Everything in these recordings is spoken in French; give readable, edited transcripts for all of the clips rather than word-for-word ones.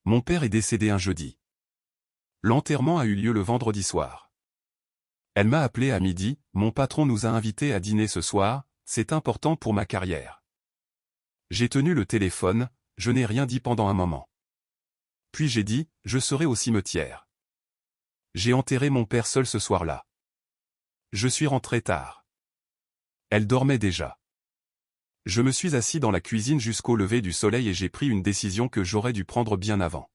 Mon père est décédé un jeudi. L'enterrement a eu lieu le vendredi soir. Elle m'a appelé à midi, mon patron nous a invités à dîner ce soir, c'est important pour ma carrière. J'ai tenu le téléphone, je n'ai rien dit pendant un moment. Puis j'ai dit, je serai au cimetière. J'ai enterré mon père seul ce soir-là. Je suis rentré tard. Elle dormait déjà. Je me suis assis dans la cuisine jusqu'au lever du soleil et j'ai pris une décision que j'aurais dû prendre bien avant.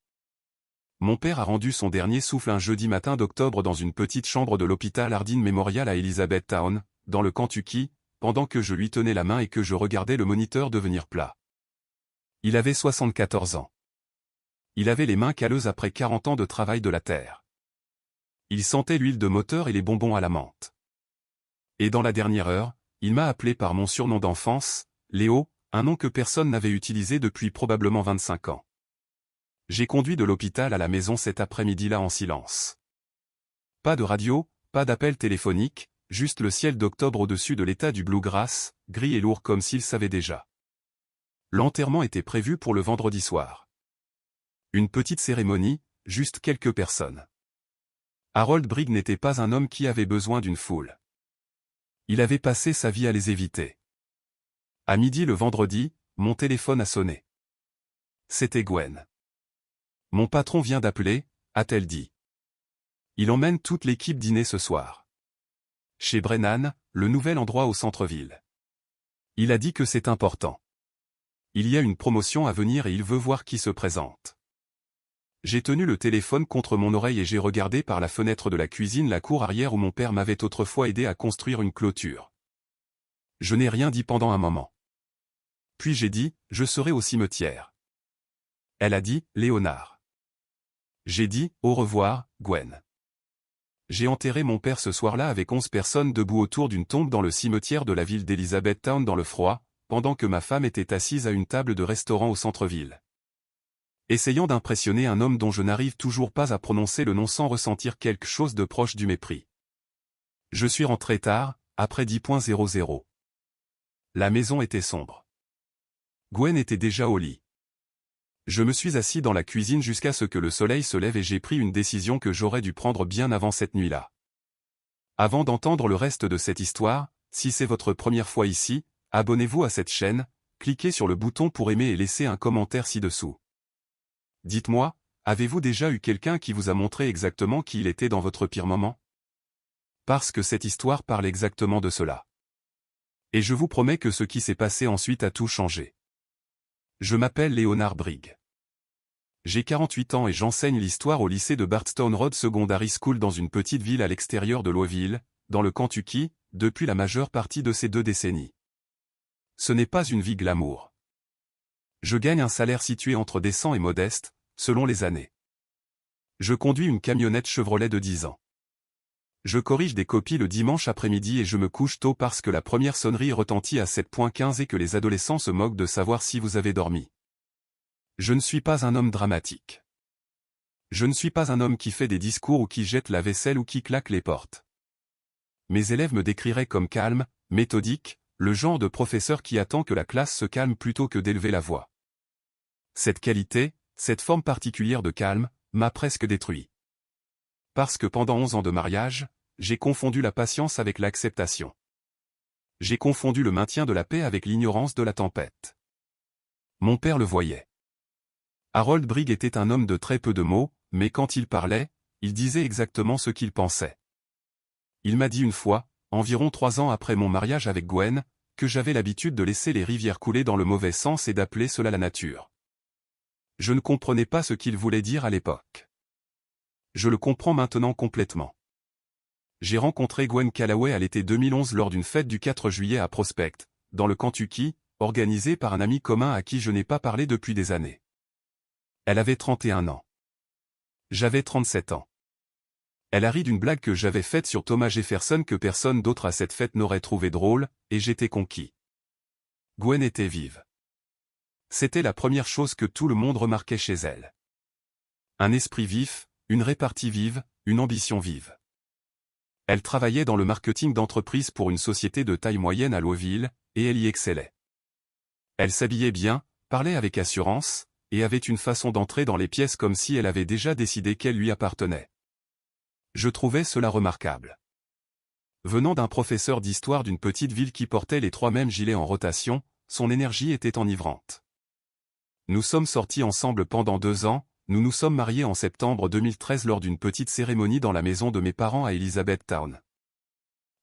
Mon père a rendu son dernier souffle un jeudi matin d'octobre dans une petite chambre de l'hôpital Hardin Memorial à Elizabethtown, dans le Kentucky, pendant que je lui tenais la main et que je regardais le moniteur devenir plat. Il avait 74 ans. Il avait les mains calleuses après 40 ans de travail de la terre. Il sentait l'huile de moteur et les bonbons à la menthe. Et dans la dernière heure, il m'a appelé par mon surnom d'enfance, Léo, un nom que personne n'avait utilisé depuis probablement 25 ans. J'ai conduit de l'hôpital à la maison cet après-midi-là en silence. Pas de radio, pas d'appel téléphonique, juste le ciel d'octobre au-dessus de l'état du Bluegrass, gris et lourd comme s'il savait déjà. L'enterrement était prévu pour le vendredi soir. Une petite cérémonie, juste quelques personnes. Harold Brigg n'était pas un homme qui avait besoin d'une foule. Il avait passé sa vie à les éviter. À midi le vendredi, mon téléphone a sonné. C'était Gwen. Mon patron vient d'appeler, a-t-elle dit. Il emmène toute l'équipe dîner ce soir. Chez Brennan, le nouvel endroit au centre-ville. Il a dit que c'est important. Il y a une promotion à venir et il veut voir qui se présente. J'ai tenu le téléphone contre mon oreille et j'ai regardé par la fenêtre de la cuisine la cour arrière où mon père m'avait autrefois aidé à construire une clôture. Je n'ai rien dit pendant un moment. Puis j'ai dit, je serai au cimetière. Elle a dit, Léonard. J'ai dit, au revoir, Gwen. J'ai enterré mon père ce soir-là avec 11 personnes debout autour d'une tombe dans le cimetière de la ville d'Elizabethtown dans le froid, pendant que ma femme était assise à une table de restaurant au centre-ville. Essayant d'impressionner un homme dont je n'arrive toujours pas à prononcer le nom sans ressentir quelque chose de proche du mépris. Je suis rentré tard, après 10:00. La maison était sombre. Gwen était déjà au lit. Je me suis assis dans la cuisine jusqu'à ce que le soleil se lève et j'ai pris une décision que j'aurais dû prendre bien avant cette nuit-là. Avant d'entendre le reste de cette histoire, si c'est votre première fois ici, abonnez-vous à cette chaîne, cliquez sur le bouton pour aimer et laissez un commentaire ci-dessous. Dites-moi, avez-vous déjà eu quelqu'un qui vous a montré exactement qui il était dans votre pire moment? Parce que cette histoire parle exactement de cela. Et je vous promets que ce qui s'est passé ensuite a tout changé. Je m'appelle Léonard Brigg. J'ai 48 ans et j'enseigne l'histoire au lycée de Bardstown Road Secondary School dans une petite ville à l'extérieur de Louisville, dans le Kentucky, depuis la majeure partie de ces 2 décennies. Ce n'est pas une vie glamour. Je gagne un salaire situé entre décent et modeste, selon les années. Je conduis une camionnette Chevrolet de 10 ans. Je corrige des copies le dimanche après-midi et je me couche tôt parce que la première sonnerie retentit à 7:15 et que les adolescents se moquent de savoir si vous avez dormi. Je ne suis pas un homme dramatique. Je ne suis pas un homme qui fait des discours ou qui jette la vaisselle ou qui claque les portes. Mes élèves me décriraient comme calme, méthodique, le genre de professeur qui attend que la classe se calme plutôt que d'élever la voix. Cette qualité, cette forme particulière de calme, m'a presque détruit. Parce que pendant 11 ans de mariage, j'ai confondu la patience avec l'acceptation. J'ai confondu le maintien de la paix avec l'ignorance de la tempête. Mon père le voyait. Harold Brigg était un homme de très peu de mots, mais quand il parlait, il disait exactement ce qu'il pensait. Il m'a dit une fois, environ 3 ans après mon mariage avec Gwen, que j'avais l'habitude de laisser les rivières couler dans le mauvais sens et d'appeler cela la nature. Je ne comprenais pas ce qu'il voulait dire à l'époque. Je le comprends maintenant complètement. J'ai rencontré Gwen Callaway à l'été 2011 lors d'une fête du 4 juillet à Prospect, dans le Kentucky, organisée par un ami commun à qui je n'ai pas parlé depuis des années. Elle avait 31 ans. J'avais 37 ans. Elle a ri d'une blague que j'avais faite sur Thomas Jefferson que personne d'autre à cette fête n'aurait trouvé drôle, et j'étais conquis. Gwen était vive. C'était la première chose que tout le monde remarquait chez elle. Un esprit vif, une répartie vive, une ambition vive. Elle travaillait dans le marketing d'entreprise pour une société de taille moyenne à Louisville, et elle y excellait. Elle s'habillait bien, parlait avec assurance, et avait une façon d'entrer dans les pièces comme si elle avait déjà décidé qu'elle lui appartenait. Je trouvais cela remarquable. Venant d'un professeur d'histoire d'une petite ville qui portait les 3 mêmes gilets en rotation, son énergie était enivrante. Nous sommes sortis ensemble pendant 2 ans, nous nous sommes mariés en septembre 2013 lors d'une petite cérémonie dans la maison de mes parents à Elizabethtown.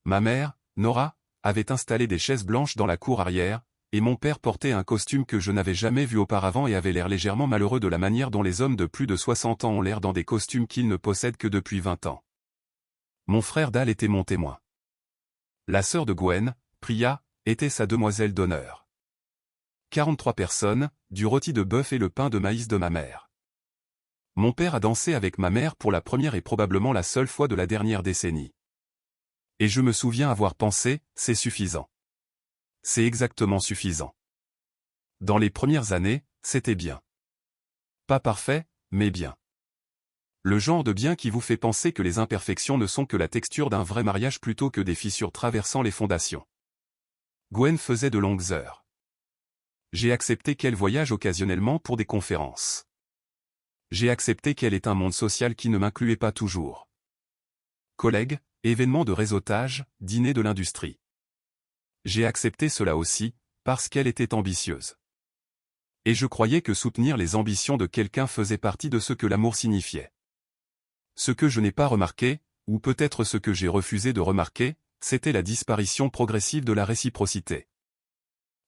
Ma mère, Nora, avait installé des chaises blanches dans la cour arrière, et mon père portait un costume que je n'avais jamais vu auparavant et avait l'air légèrement malheureux de la manière dont les hommes de plus de 60 ans ont l'air dans des costumes qu'ils ne possèdent que depuis 20 ans. Mon frère Dal était mon témoin. La sœur de Gwen, Priya, était sa demoiselle d'honneur. 43 personnes, du rôti de bœuf et le pain de maïs de ma mère. Mon père a dansé avec ma mère pour la première et probablement la seule fois de la dernière décennie. Et je me souviens avoir pensé, c'est suffisant. C'est exactement suffisant. Dans les premières années, c'était bien. Pas parfait, mais bien. Le genre de bien qui vous fait penser que les imperfections ne sont que la texture d'un vrai mariage plutôt que des fissures traversant les fondations. Gwen faisait de longues heures. J'ai accepté qu'elle voyage occasionnellement pour des conférences. J'ai accepté qu'elle ait un monde social qui ne m'incluait pas toujours. Collègues, événements de réseautage, dîner de l'industrie. J'ai accepté cela aussi, parce qu'elle était ambitieuse. Et je croyais que soutenir les ambitions de quelqu'un faisait partie de ce que l'amour signifiait. Ce que je n'ai pas remarqué, ou peut-être ce que j'ai refusé de remarquer, c'était la disparition progressive de la réciprocité.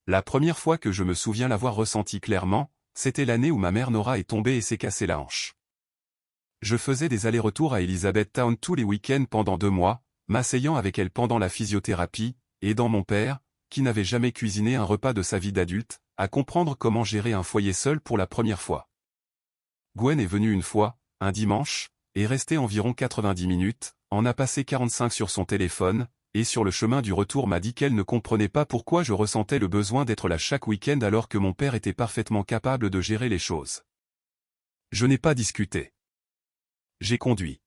La première fois que je me souviens l'avoir ressenti clairement, c'était l'année où ma mère Nora est tombée et s'est cassé la hanche. Je faisais des allers-retours à Elizabethtown tous les week-ends pendant 2 mois, m'asseyant avec elle pendant la physiothérapie, aidant mon père, qui n'avait jamais cuisiné un repas de sa vie d'adulte, à comprendre comment gérer un foyer seul pour la première fois. Gwen est venue une fois, un dimanche, est restée environ 90 minutes, en a passé 45 sur son téléphone, et sur le chemin du retour m'a dit qu'elle ne comprenait pas pourquoi je ressentais le besoin d'être là chaque week-end alors que mon père était parfaitement capable de gérer les choses. Je n'ai pas discuté. J'ai conduit.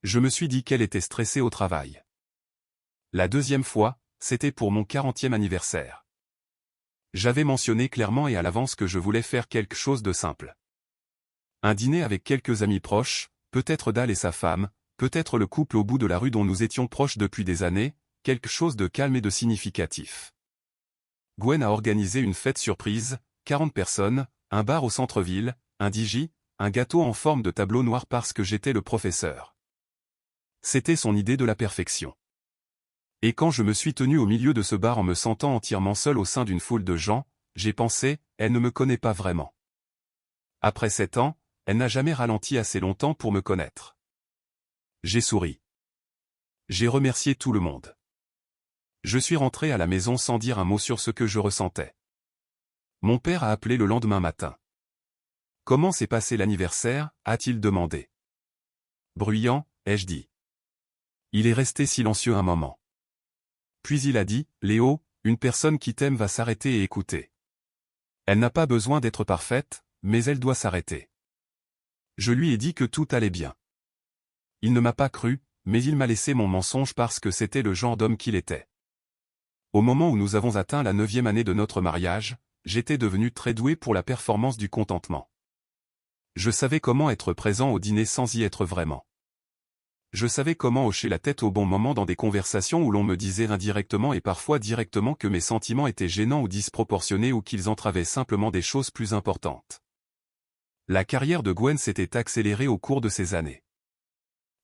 Je me suis dit qu'elle était stressée au travail. La deuxième fois, c'était pour mon 40e anniversaire. J'avais mentionné clairement et à l'avance que je voulais faire quelque chose de simple. Un dîner avec quelques amis proches, peut-être Dal et sa femme, peut-être le couple au bout de la rue dont nous étions proches depuis des années, quelque chose de calme et de significatif. Gwen a organisé une fête surprise, 40 personnes, un bar au centre-ville, un DJ, un gâteau en forme de tableau noir parce que j'étais le professeur. C'était son idée de la perfection. Et quand je me suis tenu au milieu de ce bar en me sentant entièrement seul au sein d'une foule de gens, j'ai pensé, elle ne me connaît pas vraiment. Après 7 ans, elle n'a jamais ralenti assez longtemps pour me connaître. J'ai souri. J'ai remercié tout le monde. Je suis rentré à la maison sans dire un mot sur ce que je ressentais. Mon père a appelé le lendemain matin. « Comment s'est passé l'anniversaire » a-t-il demandé. « Bruyant » ai-je dit. Il est resté silencieux un moment. Puis il a dit, « Léo, une personne qui t'aime va s'arrêter et écouter. Elle n'a pas besoin d'être parfaite, mais elle doit s'arrêter. » Je lui ai dit que tout allait bien. Il ne m'a pas cru, mais il m'a laissé mon mensonge parce que c'était le genre d'homme qu'il était. Au moment où nous avons atteint la 9e année de notre mariage, j'étais devenu très doué pour la performance du contentement. Je savais comment être présent au dîner sans y être vraiment. Je savais comment hocher la tête au bon moment dans des conversations où l'on me disait indirectement et parfois directement que mes sentiments étaient gênants ou disproportionnés ou qu'ils entravaient simplement des choses plus importantes. La carrière de Gwen s'était accélérée au cours de ces années.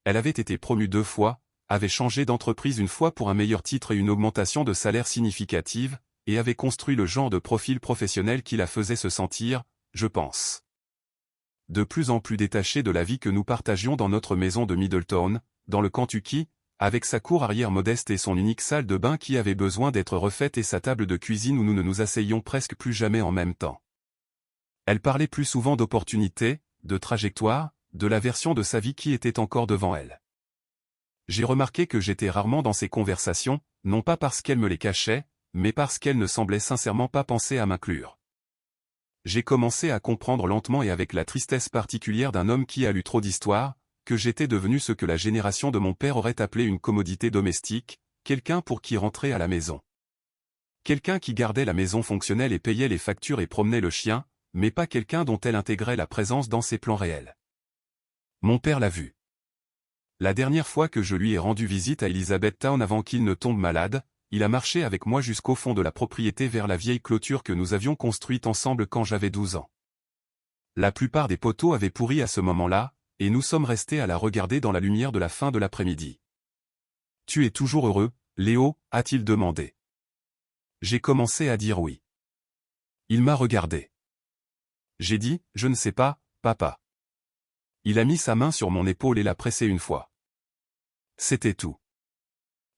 Elle avait été promue 2 fois, avait changé d'entreprise une fois pour un meilleur titre et une augmentation de salaire significative, et avait construit le genre de profil professionnel qui la faisait se sentir, je pense, de plus en plus détachée de la vie que nous partagions dans notre maison de Middletown, dans le Kentucky, avec sa cour arrière modeste et son unique salle de bain qui avait besoin d'être refaite et sa table de cuisine où nous ne nous asseyions presque plus jamais en même temps. Elle parlait plus souvent d'opportunités, de trajectoire, de la version de sa vie qui était encore devant elle. J'ai remarqué que j'étais rarement dans ces conversations, non pas parce qu'elle me les cachait, mais parce qu'elle ne semblait sincèrement pas penser à m'inclure. J'ai commencé à comprendre lentement et avec la tristesse particulière d'un homme qui a lu trop d'histoires, que j'étais devenu ce que la génération de mon père aurait appelé une commodité domestique, quelqu'un pour qui rentrer à la maison. Quelqu'un qui gardait la maison fonctionnelle et payait les factures et promenait le chien, mais pas quelqu'un dont elle intégrait la présence dans ses plans réels. Mon père l'a vu. La dernière fois que je lui ai rendu visite à Elizabethtown avant qu'il ne tombe malade, il a marché avec moi jusqu'au fond de la propriété vers la vieille clôture que nous avions construite ensemble quand j'avais 12 ans. La plupart des poteaux avaient pourri à ce moment-là, et nous sommes restés à la regarder dans la lumière de la fin de l'après-midi. « Tu es toujours heureux, Léo ?» a-t-il demandé. J'ai commencé à dire oui. Il m'a regardé. J'ai dit, je ne sais pas, papa. Il a mis sa main sur mon épaule et l'a pressée une fois. C'était tout.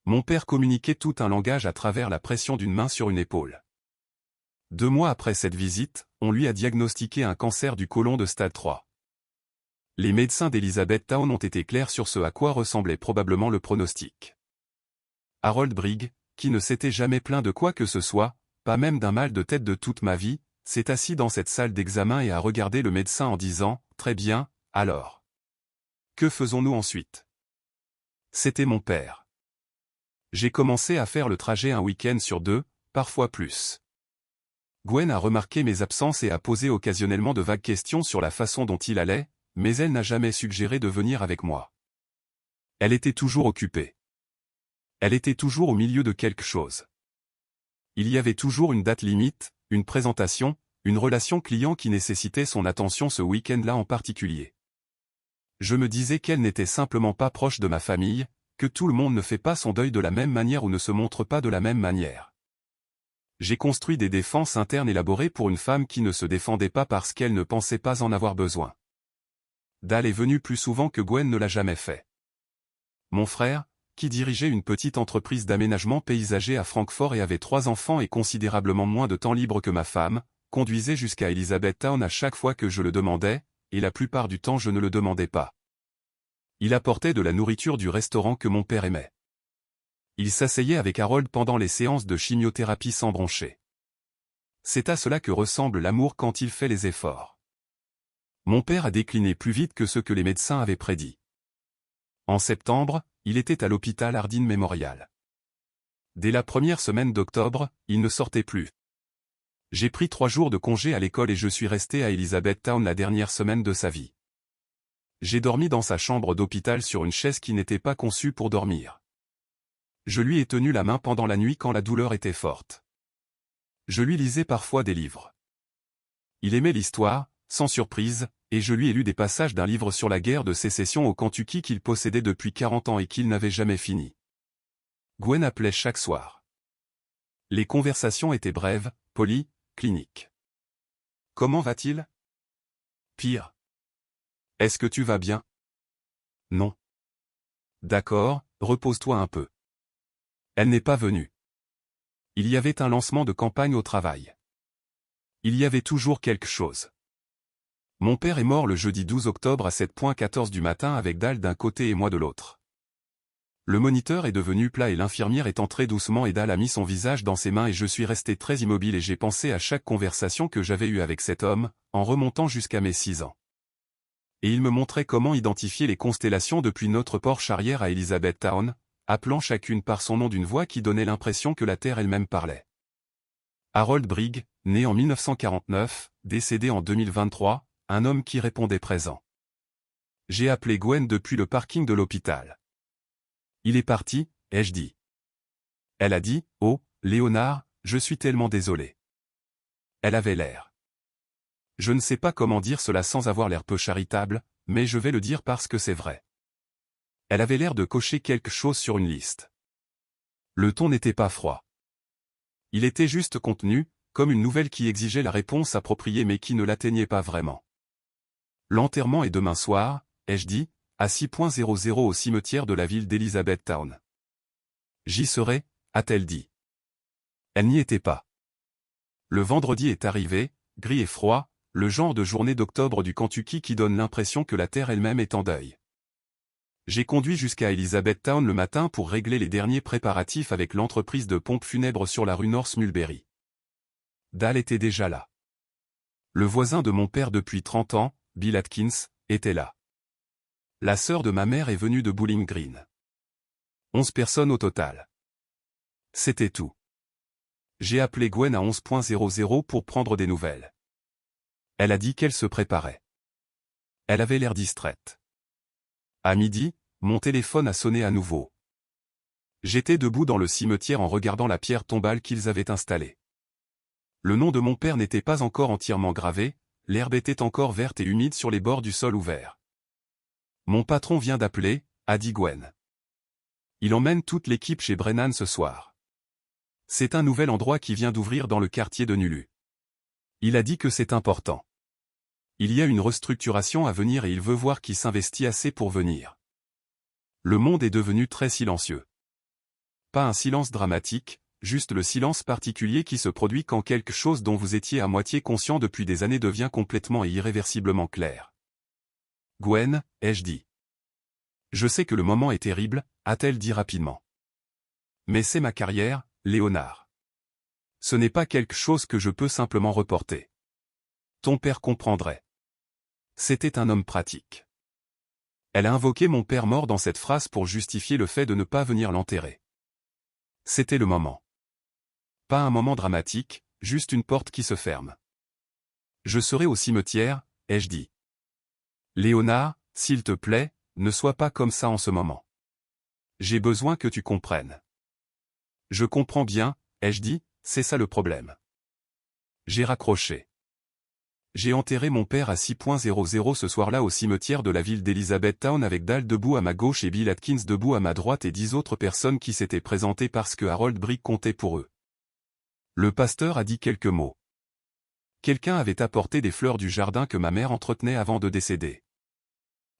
Mon père communiquait tout un langage à travers la pression d'une main sur une épaule. 2 mois après cette visite, on lui a diagnostiqué un cancer du côlon de stade 3. Les médecins d'Elizabethtown ont été clairs sur ce à quoi ressemblait probablement le pronostic. Harold Brigg, qui ne s'était jamais plaint de quoi que ce soit, pas même d'un mal de tête de toute ma vie, s'est assis dans cette salle d'examen et a regardé le médecin en disant « Très bien, alors. Que faisons-nous ensuite ?» C'était mon père. J'ai commencé à faire le trajet un week-end sur 2, parfois plus. Gwen a remarqué mes absences et a posé occasionnellement de vagues questions sur la façon dont il allait, mais elle n'a jamais suggéré de venir avec moi. Elle était toujours occupée. Elle était toujours au milieu de quelque chose. Il y avait toujours une date limite, une présentation, une relation client qui nécessitait son attention ce week-end-là en particulier. Je me disais qu'elle n'était simplement pas proche de ma famille, que tout le monde ne fait pas son deuil de la même manière ou ne se montre pas de la même manière. J'ai construit des défenses internes élaborées pour une femme qui ne se défendait pas parce qu'elle ne pensait pas en avoir besoin. Dal est venu plus souvent que Gwen ne l'a jamais fait. Mon frère, qui dirigeait une petite entreprise d'aménagement paysager à Francfort et avait 3 enfants et considérablement moins de temps libre que ma femme, conduisait jusqu'à Elizabethtown à chaque fois que je le demandais, et la plupart du temps je ne le demandais pas. Il apportait de la nourriture du restaurant que mon père aimait. Il s'asseyait avec Harold pendant les séances de chimiothérapie sans broncher. C'est à cela que ressemble l'amour quand il fait les efforts. Mon père a décliné plus vite que ce que les médecins avaient prédit. En septembre, il était à l'hôpital Hardin Memorial. Dès la première semaine d'octobre, il ne sortait plus. J'ai pris 3 jours de congé à l'école et je suis resté à Elizabethtown la dernière semaine de sa vie. J'ai dormi dans sa chambre d'hôpital sur une chaise qui n'était pas conçue pour dormir. Je lui ai tenu la main pendant la nuit quand la douleur était forte. Je lui lisais parfois des livres. Il aimait l'histoire, sans surprise, et je lui ai lu des passages d'un livre sur la guerre de sécession au Kentucky qu'il possédait depuis 40 ans et qu'il n'avait jamais fini. Gwen appelait chaque soir. Les conversations étaient brèves, polies, cliniques. « Comment va-t-il ? » ? Pire. « Est-ce que tu vas bien ? » ? Non. « D'accord, repose-toi un peu. » Elle n'est pas venue. Il y avait un lancement de campagne au travail. Il y avait toujours quelque chose. Mon père est mort le jeudi 12 octobre à 7h14 du matin avec Dal d'un côté et moi de l'autre. Le moniteur est devenu plat et l'infirmière est entrée doucement et Dal a mis son visage dans ses mains et je suis resté très immobile et j'ai pensé à chaque conversation que j'avais eue avec cet homme, en remontant jusqu'à mes 6 ans. Et il me montrait comment identifier les constellations depuis notre porche arrière à Elizabethtown, appelant chacune par son nom d'une voix qui donnait l'impression que la Terre elle-même parlait. Harold Brigg, né en 1949, décédé en 2023, un homme qui répondait présent. J'ai appelé Gwen depuis le parking de l'hôpital. Il est parti, ai-je dit. Elle a dit, « Oh, Léonard, je suis tellement désolé. » Elle avait l'air. Je ne sais pas comment dire cela sans avoir l'air peu charitable, mais je vais le dire parce que c'est vrai. Elle avait l'air de cocher quelque chose sur une liste. Le ton n'était pas froid. Il était juste contenu, comme une nouvelle qui exigeait la réponse appropriée mais qui ne l'atteignait pas vraiment. L'enterrement est demain soir, ai-je dit, à 6.00 au cimetière de la ville d'Elizabethtown. J'y serai, a-t-elle dit. Elle n'y était pas. Le vendredi est arrivé, gris et froid, le genre de journée d'octobre du Kentucky qui donne l'impression que la terre elle-même est en deuil. J'ai conduit jusqu'à Elizabethtown le matin pour régler les derniers préparatifs avec l'entreprise de pompes funèbres sur la rue North Mulberry. Dal était déjà là. Le voisin de mon père depuis 30 ans, Bill Atkins, était là. La sœur de ma mère est venue de Bowling Green. 11 personnes au total. C'était tout. J'ai appelé Gwen à 11.00 pour prendre des nouvelles. Elle a dit qu'elle se préparait. Elle avait l'air distraite. À midi, mon téléphone a sonné à nouveau. J'étais debout dans le cimetière en regardant la pierre tombale qu'ils avaient installée. Le nom de mon père n'était pas encore entièrement gravé, l'herbe était encore verte et humide sur les bords du sol ouvert. Mon patron vient d'appeler, a dit Gwen. Il emmène toute l'équipe chez Brennan ce soir. C'est un nouvel endroit qui vient d'ouvrir dans le quartier de Nulu. Il a dit que c'est important. Il y a une restructuration à venir et il veut voir qui s'investit assez pour venir. Le monde est devenu très silencieux. Pas un silence dramatique, juste le silence particulier qui se produit quand quelque chose dont vous étiez à moitié conscient depuis des années devient complètement et irréversiblement clair. Gwen, ai-je dit. Je sais que le moment est terrible, a-t-elle dit rapidement. Mais c'est ma carrière, Léonard. Ce n'est pas quelque chose que je peux simplement reporter. Ton père comprendrait. C'était un homme pratique. Elle a invoqué mon père mort dans cette phrase pour justifier le fait de ne pas venir l'enterrer. C'était le moment. Pas un moment dramatique, juste une porte qui se ferme. Je serai au cimetière, ai-je dit. Léonard, s'il te plaît, ne sois pas comme ça en ce moment. J'ai besoin que tu comprennes. Je comprends bien, ai-je dit, c'est ça le problème. J'ai raccroché. J'ai enterré mon père à 6.00 ce soir-là au cimetière de la ville d'Elizabethtown avec Dal debout à ma gauche et Bill Atkins debout à ma droite et 10 autres personnes qui s'étaient présentées parce que Harold Brick comptait pour eux. Le pasteur a dit quelques mots. Quelqu'un avait apporté des fleurs du jardin que ma mère entretenait avant de décéder.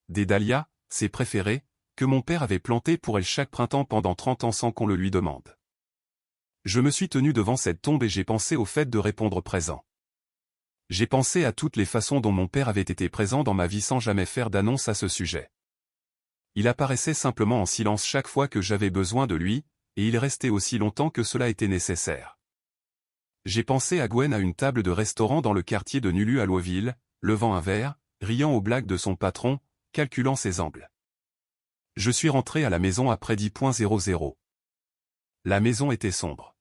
Des dahlias, ses préférées, que mon père avait plantées pour elle chaque printemps pendant 30 ans sans qu'on le lui demande. Je me suis tenu devant cette tombe et j'ai pensé au fait de répondre présent. J'ai pensé à toutes les façons dont mon père avait été présent dans ma vie sans jamais faire d'annonce à ce sujet. Il apparaissait simplement en silence chaque fois que j'avais besoin de lui, et il restait aussi longtemps que cela était nécessaire. J'ai pensé à Gwen à une table de restaurant dans le quartier de Nulu à Louisville, levant un verre, riant aux blagues de son patron, calculant ses angles. Je suis rentré à la maison après 10.00. La maison était sombre.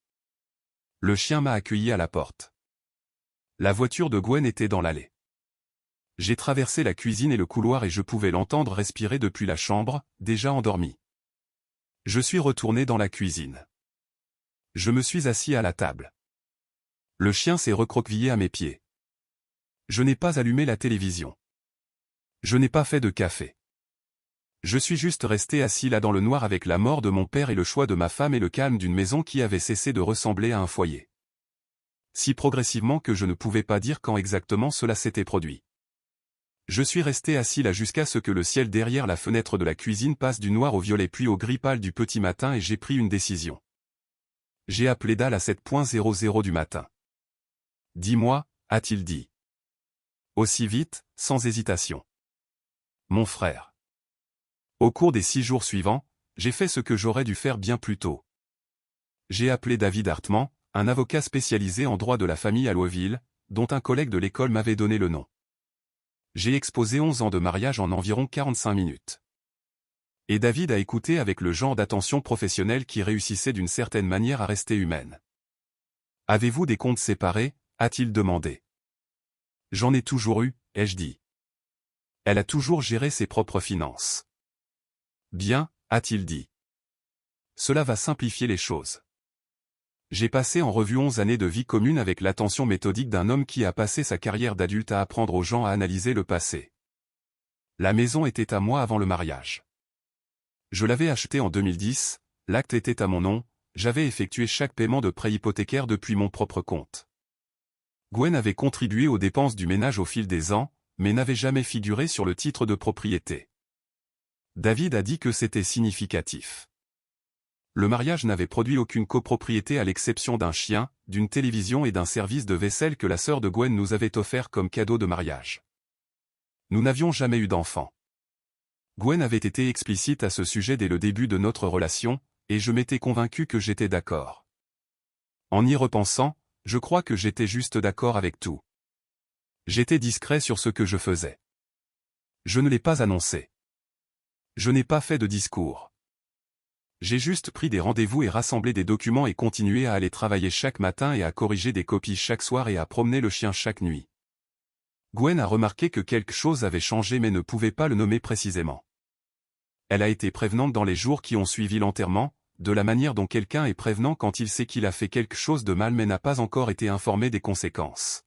Le chien m'a accueilli à la porte. La voiture de Gwen était dans l'allée. J'ai traversé la cuisine et le couloir et je pouvais l'entendre respirer depuis la chambre, déjà endormi. Je suis retourné dans la cuisine. Je me suis assis à la table. Le chien s'est recroquevillé à mes pieds. Je n'ai pas allumé la télévision. Je n'ai pas fait de café. Je suis juste resté assis là dans le noir avec la mort de mon père et le choix de ma femme et le calme d'une maison qui avait cessé de ressembler à un foyer. Si progressivement que je ne pouvais pas dire quand exactement cela s'était produit. Je suis resté assis là jusqu'à ce que le ciel derrière la fenêtre de la cuisine passe du noir au violet puis au gris pâle du petit matin et j'ai pris une décision. J'ai appelé Dal à 7.00 du matin. Dis-moi, a-t-il dit. Aussi vite, sans hésitation. Mon frère. Au cours des 6 jours suivants, j'ai fait ce que j'aurais dû faire bien plus tôt. J'ai appelé David Hartman, un avocat spécialisé en droit de la famille à Louisville, dont un collègue de l'école m'avait donné le nom. J'ai exposé 11 ans de mariage en environ 45 minutes. Et David a écouté avec le genre d'attention professionnelle qui réussissait d'une certaine manière à rester humaine. Avez-vous des comptes séparés, a-t-il demandé. J'en ai toujours eu, ai-je dit. Elle a toujours géré ses propres finances. Bien, a-t-il dit. Cela va simplifier les choses. J'ai passé en revue 11 années de vie commune avec l'attention méthodique d'un homme qui a passé sa carrière d'adulte à apprendre aux gens à analyser le passé. La maison était à moi avant le mariage. Je l'avais achetée en 2010, l'acte était à mon nom, j'avais effectué chaque paiement de prêt hypothécaire depuis mon propre compte. Gwen avait contribué aux dépenses du ménage au fil des ans, mais n'avait jamais figuré sur le titre de propriété. David a dit que c'était significatif. Le mariage n'avait produit aucune copropriété à l'exception d'un chien, d'une télévision et d'un service de vaisselle que la sœur de Gwen nous avait offert comme cadeau de mariage. Nous n'avions jamais eu d'enfant. Gwen avait été explicite à ce sujet dès le début de notre relation, et je m'étais convaincu que j'étais d'accord. En y repensant, je crois que j'étais juste d'accord avec tout. J'étais discret sur ce que je faisais. Je ne l'ai pas annoncé. Je n'ai pas fait de discours. J'ai juste pris des rendez-vous et rassemblé des documents et continué à aller travailler chaque matin et à corriger des copies chaque soir et à promener le chien chaque nuit. Gwen a remarqué que quelque chose avait changé mais ne pouvait pas le nommer précisément. Elle a été prévenante dans les jours qui ont suivi l'enterrement, de la manière dont quelqu'un est prévenant quand il sait qu'il a fait quelque chose de mal mais n'a pas encore été informé des conséquences.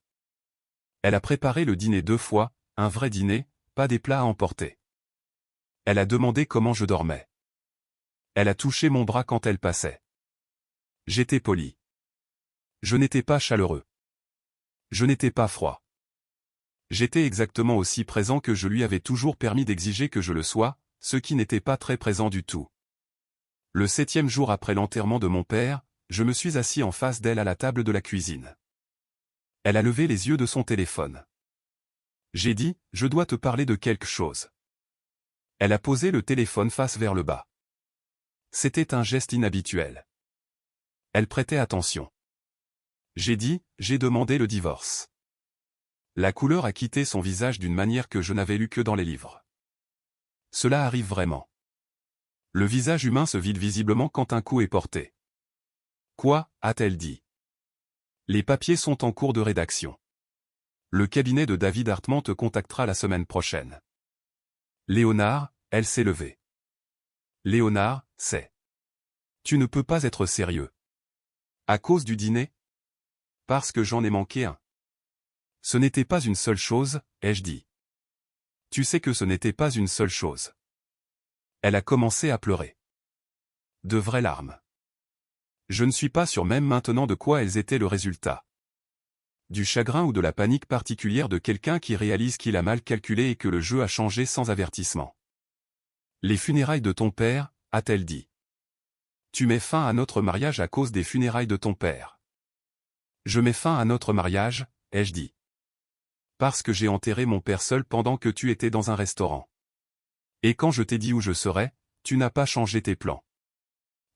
Elle a préparé le dîner 2 fois, un vrai dîner, pas des plats à emporter. Elle a demandé comment je dormais. Elle a touché mon bras quand elle passait. J'étais poli. Je n'étais pas chaleureux. Je n'étais pas froid. J'étais exactement aussi présent que je lui avais toujours permis d'exiger que je le sois, ce qui n'était pas très présent du tout. Le 7e jour après l'enterrement de mon père, je me suis assis en face d'elle à la table de la cuisine. Elle a levé les yeux de son téléphone. J'ai dit, je dois te parler de quelque chose. Elle a posé le téléphone face vers le bas. C'était un geste inhabituel. Elle prêtait attention. J'ai dit, j'ai demandé le divorce. La couleur a quitté son visage d'une manière que je n'avais lue que dans les livres. Cela arrive vraiment. Le visage humain se vide visiblement quand un coup est porté. Quoi, a-t-elle dit? Les papiers sont en cours de rédaction. Le cabinet de David Hartman te contactera la semaine prochaine. Léonard, elle s'est levée. Léonard, c'est. Tu ne peux pas être sérieux. À cause du dîner? Parce que j'en ai manqué un. Ce n'était pas une seule chose, ai-je dit. Tu sais que ce n'était pas une seule chose. Elle a commencé à pleurer. De vraies larmes. Je ne suis pas sûr même maintenant de quoi elles étaient le résultat. Du chagrin ou de la panique particulière de quelqu'un qui réalise qu'il a mal calculé et que le jeu a changé sans avertissement. Les funérailles de ton père, a-t-elle dit. Tu mets fin à notre mariage à cause des funérailles de ton père. Je mets fin à notre mariage, ai-je dit. Parce que j'ai enterré mon père seul pendant que tu étais dans un restaurant. Et quand je t'ai dit où je serais, tu n'as pas changé tes plans.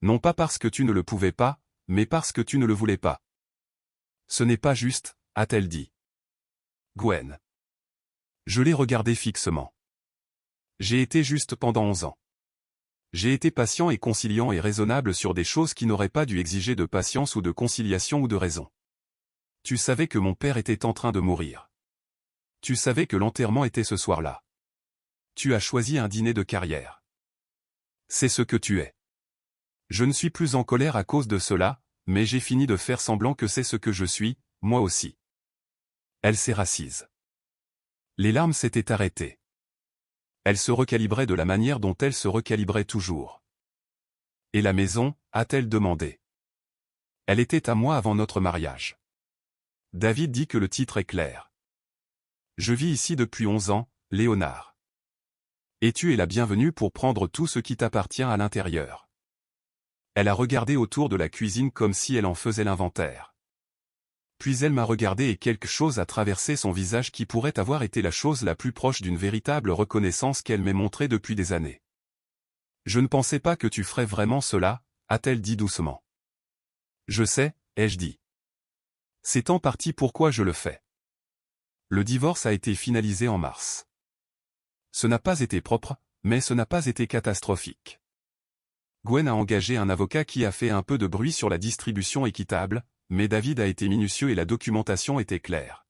Non pas parce que tu ne le pouvais pas, mais parce que tu ne le voulais pas. Ce n'est pas juste, a-t-elle dit. Gwen. Je l'ai regardé fixement. J'ai été juste pendant 11 ans. J'ai été patient et conciliant et raisonnable sur des choses qui n'auraient pas dû exiger de patience ou de conciliation ou de raison. Tu savais que mon père était en train de mourir. Tu savais que l'enterrement était ce soir-là. Tu as choisi un dîner de carrière. C'est ce que tu es. Je ne suis plus en colère à cause de cela, mais j'ai fini de faire semblant que c'est ce que je suis, moi aussi. Elle s'est rassise. Les larmes s'étaient arrêtées. Elle se recalibrait de la manière dont elle se recalibrait toujours. Et la maison, a-t-elle demandé. Elle était à moi avant notre mariage. David dit que le titre est clair. Je vis ici depuis 11 ans, Léonard. Et tu es la bienvenue pour prendre tout ce qui t'appartient à l'intérieur. Elle a regardé autour de la cuisine comme si elle en faisait l'inventaire. Puis elle m'a regardé et quelque chose a traversé son visage qui pourrait avoir été la chose la plus proche d'une véritable reconnaissance qu'elle m'ait montrée depuis des années. Je ne pensais pas que tu ferais vraiment cela, a-t-elle dit doucement. Je sais, ai-je dit. C'est en partie pourquoi je le fais. Le divorce a été finalisé en mars. Ce n'a pas été propre, mais ce n'a pas été catastrophique. Gwen a engagé un avocat qui a fait un peu de bruit sur la distribution équitable, mais David a été minutieux et la documentation était claire.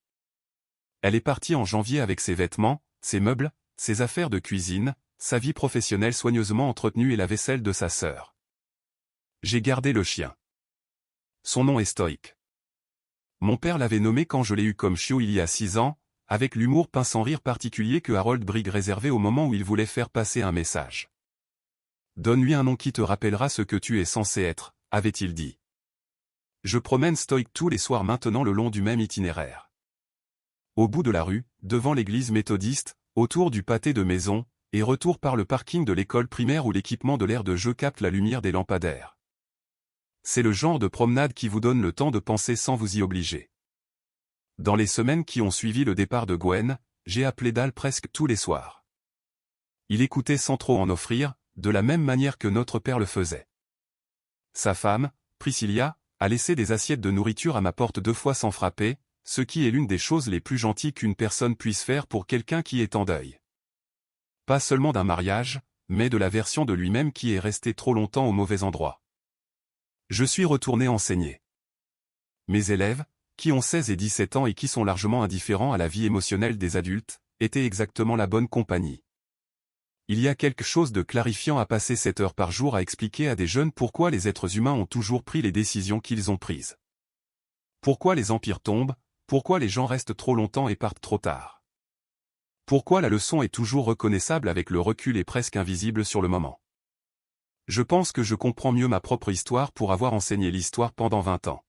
Elle est partie en janvier avec ses vêtements, ses meubles, ses affaires de cuisine, sa vie professionnelle soigneusement entretenue et la vaisselle de sa sœur. J'ai gardé le chien. Son nom est Stoïque. Mon père l'avait nommé quand je l'ai eu comme chiot il y a 6 ans, avec l'humour pince sans rire particulier que Harold Brigg réservait au moment où il voulait faire passer un message. Donne-lui un nom qui te rappellera ce que tu es censé être, avait-il dit. Je promène Stoïque tous les soirs maintenant le long du même itinéraire. Au bout de la rue, devant l'église méthodiste, autour du pâté de maison, et retour par le parking de l'école primaire où l'équipement de l'aire de jeu capte la lumière des lampadaires. C'est le genre de promenade qui vous donne le temps de penser sans vous y obliger. Dans les semaines qui ont suivi le départ de Gwen, j'ai appelé Dal presque tous les soirs. Il écoutait sans trop en offrir, de la même manière que notre père le faisait. Sa femme, Priscilla, a laissé des assiettes de nourriture à ma porte 2 fois sans frapper, ce qui est l'une des choses les plus gentilles qu'une personne puisse faire pour quelqu'un qui est en deuil. Pas seulement d'un mariage, mais de la version de lui-même qui est restée trop longtemps au mauvais endroit. Je suis retourné enseigner. Mes élèves, qui ont 16 et 17 ans et qui sont largement indifférents à la vie émotionnelle des adultes, étaient exactement la bonne compagnie. Il y a quelque chose de clarifiant à passer 7 heures par jour à expliquer à des jeunes pourquoi les êtres humains ont toujours pris les décisions qu'ils ont prises. Pourquoi les empires tombent, pourquoi les gens restent trop longtemps et partent trop tard. Pourquoi la leçon est toujours reconnaissable avec le recul et presque invisible sur le moment. Je pense que je comprends mieux ma propre histoire pour avoir enseigné l'histoire pendant 20 ans.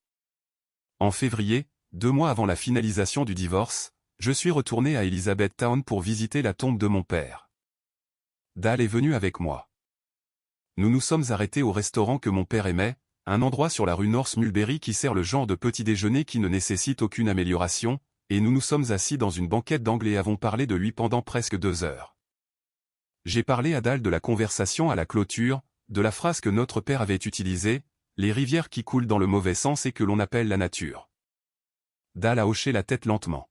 En février, 2 mois avant la finalisation du divorce, je suis retourné à Elizabethtown pour visiter la tombe de mon père. Dal est venu avec moi. Nous nous sommes arrêtés au restaurant que mon père aimait, un endroit sur la rue North Mulberry qui sert le genre de petit déjeuner qui ne nécessite aucune amélioration, et nous nous sommes assis dans une banquette d'angle et avons parlé de lui pendant presque 2 heures. J'ai parlé à Dal de la conversation à la clôture, de la phrase que notre père avait utilisée, les rivières qui coulent dans le mauvais sens et que l'on appelle la nature. Dal a hoché la tête lentement.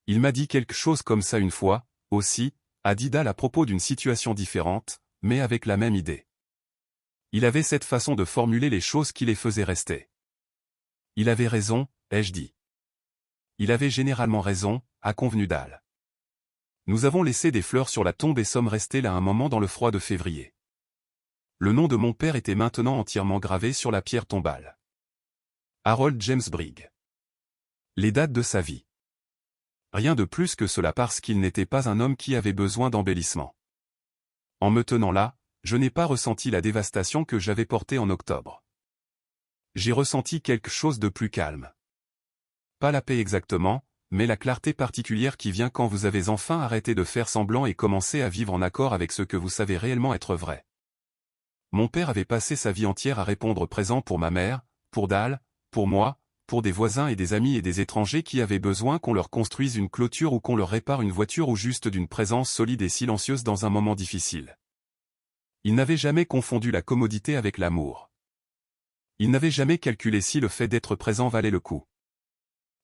Il m'a dit quelque chose comme ça une fois, aussi, a dit Dal à propos d'une situation différente, mais avec la même idée. Il avait cette façon de formuler les choses qui les faisait rester. Il avait raison, ai-je dit. Il avait généralement raison, a convenu Dal. Nous avons laissé des fleurs sur la tombe et sommes restés là un moment dans le froid de février. Le nom de mon père était maintenant entièrement gravé sur la pierre tombale. Harold James Brigg. Les dates de sa vie. Rien de plus que cela parce qu'il n'était pas un homme qui avait besoin d'embellissement. En me tenant là, je n'ai pas ressenti la dévastation que j'avais portée en octobre. J'ai ressenti quelque chose de plus calme. Pas la paix exactement, mais la clarté particulière qui vient quand vous avez enfin arrêté de faire semblant et commencé à vivre en accord avec ce que vous savez réellement être vrai. Mon père avait passé sa vie entière à répondre présent pour ma mère, pour Dal, pour moi, pour des voisins et des amis et des étrangers qui avaient besoin qu'on leur construise une clôture ou qu'on leur répare une voiture ou juste d'une présence solide et silencieuse dans un moment difficile. Il n'avait jamais confondu la commodité avec l'amour. Il n'avait jamais calculé si le fait d'être présent valait le coup.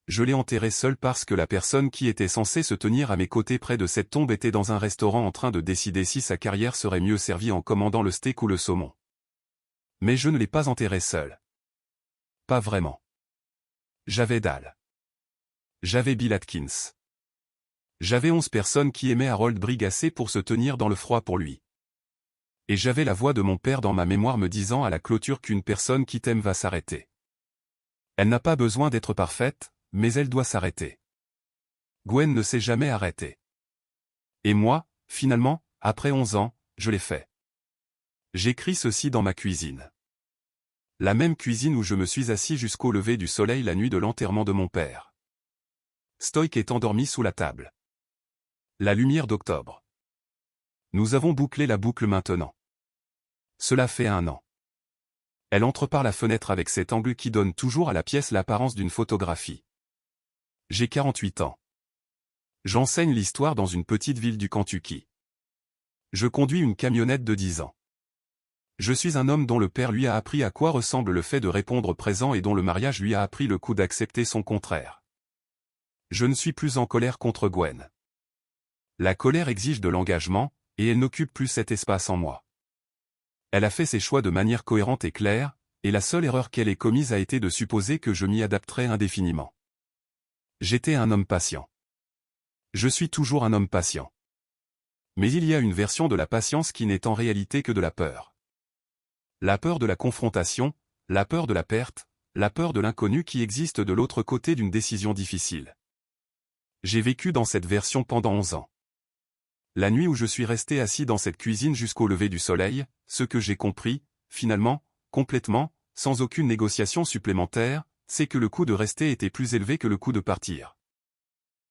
Je l'ai enterré seul parce que la personne qui était censée se tenir à mes côtés près de cette tombe était dans un restaurant en train de décider si sa carrière serait mieux servie en commandant le steak ou le saumon. Mais je ne l'ai pas enterré seul. Pas vraiment. J'avais Dal. J'avais Bill Atkins. J'avais 11 personnes qui aimaient Harold Brigg assez pour se tenir dans le froid pour lui. Et j'avais la voix de mon père dans ma mémoire me disant à la clôture qu'une personne qui t'aime va s'arrêter. Elle n'a pas besoin d'être parfaite, mais elle doit s'arrêter. Gwen ne s'est jamais arrêtée. Et moi, finalement, après 11 ans, je l'ai fait. J'écris ceci dans ma cuisine. La même cuisine où je me suis assis jusqu'au lever du soleil la nuit de l'enterrement de mon père. Stoïque est endormi sous la table. La lumière d'octobre. Nous avons bouclé la boucle maintenant. Cela fait 1 an. Elle entre par la fenêtre avec cet angle qui donne toujours à la pièce l'apparence d'une photographie. J'ai 48 ans. J'enseigne l'histoire dans une petite ville du Kentucky. Je conduis une camionnette de 10 ans. Je suis un homme dont le père lui a appris à quoi ressemble le fait de répondre présent et dont le mariage lui a appris le coup d'accepter son contraire. Je ne suis plus en colère contre Gwen. La colère exige de l'engagement, et elle n'occupe plus cet espace en moi. Elle a fait ses choix de manière cohérente et claire, et la seule erreur qu'elle ait commise a été de supposer que je m'y adapterais indéfiniment. J'étais un homme patient. Je suis toujours un homme patient. Mais il y a une version de la patience qui n'est en réalité que de la peur. La peur de la confrontation, la peur de la perte, la peur de l'inconnu qui existe de l'autre côté d'une décision difficile. J'ai vécu dans cette version pendant 11 ans. La nuit où je suis resté assis dans cette cuisine jusqu'au lever du soleil, ce que j'ai compris, finalement, complètement, sans aucune négociation supplémentaire, c'est que le coût de rester était plus élevé que le coût de partir.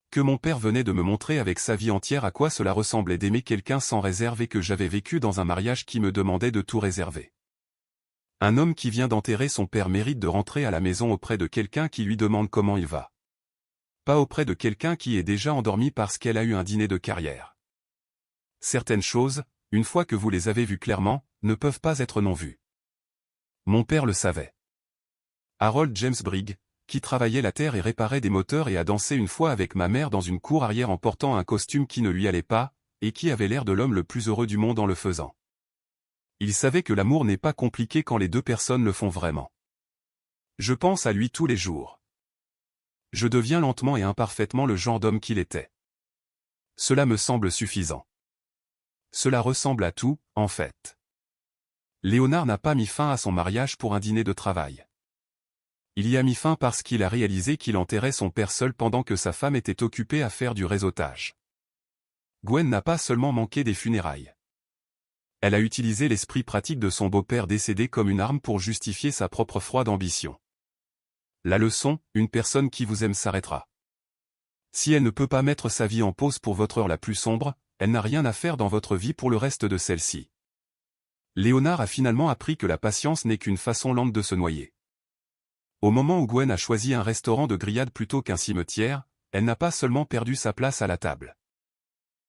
Que mon père venait de me montrer avec sa vie entière à quoi cela ressemblait d'aimer quelqu'un sans réserve et que j'avais vécu dans un mariage qui me demandait de tout réserver. Un homme qui vient d'enterrer son père mérite de rentrer à la maison auprès de quelqu'un qui lui demande comment il va. Pas auprès de quelqu'un qui est déjà endormi parce qu'elle a eu un dîner de carrière. Certaines choses, une fois que vous les avez vues clairement, ne peuvent pas être non vues. Mon père le savait. Harold James Brigg, qui travaillait la terre et réparait des moteurs et a dansé une fois avec ma mère dans une cour arrière en portant un costume qui ne lui allait pas, et qui avait l'air de l'homme le plus heureux du monde en le faisant. Il savait que l'amour n'est pas compliqué quand les deux personnes le font vraiment. Je pense à lui tous les jours. Je deviens lentement et imparfaitement le genre d'homme qu'il était. Cela me semble suffisant. Cela ressemble à tout, en fait. Léonard n'a pas mis fin à son mariage pour un dîner de travail. Il y a mis fin parce qu'il a réalisé qu'il enterrait son père seul pendant que sa femme était occupée à faire du réseautage. Gwen n'a pas seulement manqué des funérailles. Elle a utilisé l'esprit pratique de son beau-père décédé comme une arme pour justifier sa propre froide ambition. La leçon, une personne qui vous aime s'arrêtera. Si elle ne peut pas mettre sa vie en pause pour votre heure la plus sombre, elle n'a rien à faire dans votre vie pour le reste de celle-ci. Léonard a finalement appris que la patience n'est qu'une façon lente de se noyer. Au moment où Gwen a choisi un restaurant de grillade plutôt qu'un cimetière, elle n'a pas seulement perdu sa place à la table.